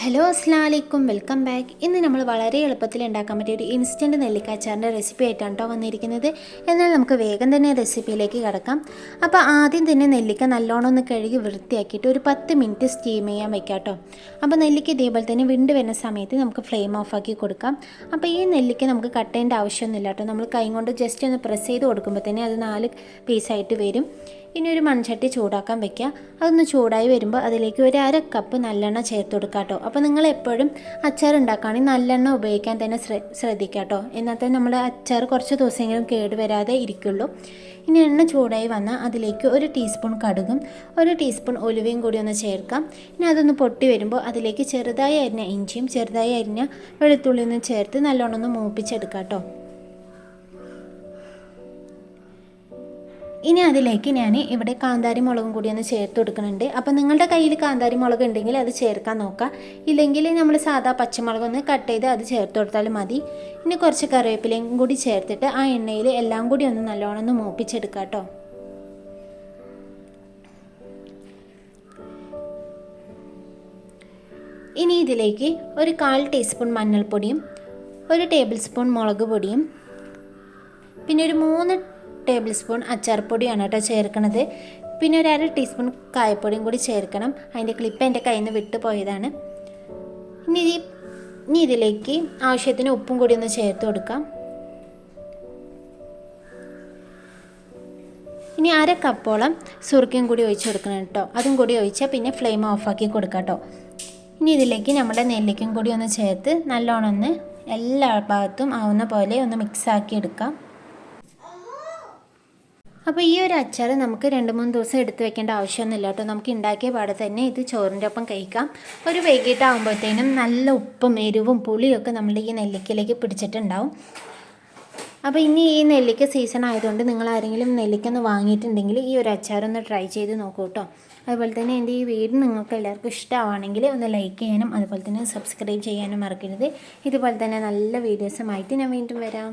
Hello അസ്സലാമു അലൈക്കും, welcome back. ഇന്ന് നമ്മൾ വളരെ എളുപ്പത്തിൽ ഉണ്ടാക്കാൻ പറ്റിയ ഒരു ഇൻസ്റ്റൻറ്റ് നെല്ലിക്കാച്ചാറിൻ്റെ റെസിപ്പി ആയിട്ടാണ് കേട്ടോ വന്നിരിക്കുന്നത്. എന്നാൽ നമുക്ക് വേഗം തന്നെ റെസിപ്പിയിലേക്ക് കിടക്കാം. അപ്പോൾ ആദ്യം തന്നെ നെല്ലിക്ക നല്ലോണം ഒന്ന് കഴുകി വൃത്തിയാക്കിയിട്ട് ഒരു 10 മിനിറ്റ് സ്റ്റീം ചെയ്യാൻ വെക്കാം കേട്ടോ. അപ്പോൾ നെല്ലിക്ക ഇതേപോലെ തന്നെ വിണ്ട് വരുന്ന സമയത്ത് നമുക്ക് ഫ്ലെയിം ഓഫാക്കി കൊടുക്കാം. അപ്പോൾ ഈ നെല്ലിക്ക നമുക്ക് കട്ട് ചെയ്യേണ്ട ആവശ്യമൊന്നുമില്ല കേട്ടോ. നമ്മൾ കൈ കൊണ്ട് ജസ്റ്റ് ഒന്ന് പ്രസ് ചെയ്ത് കൊടുക്കുമ്പോൾ തന്നെ അത് 4 പീസായിട്ട് വരും. ഇനി ഒരു മൺചട്ടി ചൂടാക്കാൻ വെക്കുക. അതൊന്ന് ചൂടായി വരുമ്പോൾ അതിലേക്ക് ഒരു 1/2 കപ്പ് നല്ലെണ്ണ ചേർത്ത് കൊടുക്കുക കേട്ടോ. അപ്പോൾ നിങ്ങൾ എപ്പോഴും അച്ചാർ ഉണ്ടാക്കുകയാണെങ്കിൽ നല്ലെണ്ണ ഉപയോഗിക്കാൻ തന്നെ ശ്രദ്ധിക്കുക കേട്ടോ. എന്നാൽ തന്നെ നമ്മുടെ അച്ചാർ കുറച്ച് ദിവസമെങ്കിലും കേടുവരാതെ ഇരിക്കുള്ളൂ. ഇനി എണ്ണ ചൂടായി വന്നാൽ അതിലേക്ക് 1 ടീസ്പൂൺ കടുകും 1 ടീസ്പൂൺ ഉലുവയും കൂടി ഒന്ന് ചേർക്കാം. ഇനി അതൊന്ന് പൊട്ടി വരുമ്പോൾ അതിലേക്ക് ചെറുതായി അരിഞ്ഞ ഇഞ്ചിയും ചെറുതായി അരിഞ്ഞ വെളുത്തുള്ളിയും ചേർത്ത് നല്ലോണം ഒന്ന് മൂപ്പിച്ചെടുക്കാം കേട്ടോ. ഇനി അതിലേക്ക് ഞാൻ ഇവിടെ കാന്താരി മുളകും കൂടി ഒന്ന് ചേർത്ത് കൊടുക്കുന്നുണ്ട്. അപ്പോൾ നിങ്ങളുടെ കയ്യിൽ കാന്താരി മുളക് ഉണ്ടെങ്കിൽ അത് ചേർക്കാൻ നോക്കുക. ഇല്ലെങ്കിൽ നമ്മൾ സാധാ പച്ചമുളക് ഒന്ന് കട്ട് ചെയ്ത് അത് ചേർത്ത് കൊടുത്താലും മതി. ഇനി കുറച്ച് കറിവേപ്പിലയും കൂടി ചേർത്തിട്ട് ആ എണ്ണയിൽ എല്ലാം കൂടി ഒന്ന് നല്ലോണം ഒന്ന് മൂപ്പിച്ചെടുക്കുക കേട്ടോ. ഇനി ഇതിലേക്ക് ഒരു 1/4 ടീസ്പൂൺ മഞ്ഞൾപ്പൊടിയും 1 ടേബിൾ സ്പൂൺ മുളക് പൊടിയും പിന്നെ ഒരു 3 ടേബിൾ സ്പൂൺ അച്ചാർപ്പൊടിയാണ് കേട്ടോ ചേർക്കണത്. പിന്നെ ഒരു 1/2 ടീസ്പൂൺ കായപ്പൊടിയും കൂടി ചേർക്കണം. അതിൻ്റെ ക്ലിപ്പ് എൻ്റെ കയ്യിൽ നിന്ന് വിട്ടു പോയതാണ്. ഇനി ഇതിലേക്ക് ആവശ്യത്തിന് ഉപ്പും കൂടി ഒന്ന് ചേർത്ത് കൊടുക്കാം. ഇനി 1/2 കപ്പോളം സുർക്കയും കൂടി ഒഴിച്ച് കൊടുക്കണം കേട്ടോ. അതും കൂടി ഒഴിച്ചാൽ പിന്നെ ഫ്ലെയിം ഓഫാക്കി കൊടുക്കാം കേട്ടോ. ഇനി ഇതിലേക്ക് നമ്മുടെ നെല്ലിക്കയും കൂടി ഒന്ന് ചേർത്ത് നല്ലോണം ഒന്ന് എല്ലാ ഭാഗത്തും ആവുന്ന പോലെ ഒന്ന് മിക്സാക്കി എടുക്കാം. അപ്പോൾ ഈ ഒരു അച്ചാർ നമുക്ക് 2-3 ദിവസം എടുത്ത് വെക്കേണ്ട ആവശ്യമൊന്നുമില്ല കേട്ടോ. നമുക്ക് ഉണ്ടാക്കിയ പാടെ തന്നെ ഇത് ചോറിൻ്റെ ഒപ്പം കഴിക്കാം. ഒരു വൈകിട്ടാകുമ്പോഴത്തേനും നല്ല ഉപ്പും എരിവും പുളിയൊക്കെ നമ്മുടെ ഈ നെല്ലിക്കയിലേക്ക് പിടിച്ചിട്ടുണ്ടാവും. അപ്പോൾ ഇനി ഈ നെല്ലിക്ക സീസൺ ആയതുകൊണ്ട് നിങ്ങൾ ആരെങ്കിലും നെല്ലിക്ക ഒന്ന് വാങ്ങിയിട്ടുണ്ടെങ്കിൽ ഈ ഒരു അച്ചാറൊന്ന് ട്രൈ ചെയ്ത് നോക്കൂ കേട്ടോ. അതുപോലെ തന്നെ എൻ്റെ ഈ വീഡിയോ നിങ്ങൾക്ക് എല്ലാവർക്കും ഇഷ്ടമാണെങ്കിൽ ഒന്ന് ലൈക്ക് ചെയ്യാനും അതുപോലെ തന്നെ സബ്സ്ക്രൈബ് ചെയ്യാനും മറക്കരുത്. ഇതുപോലെ തന്നെ നല്ല വീഡിയോസുമായിട്ട് ഞാൻ വീണ്ടും വരാം.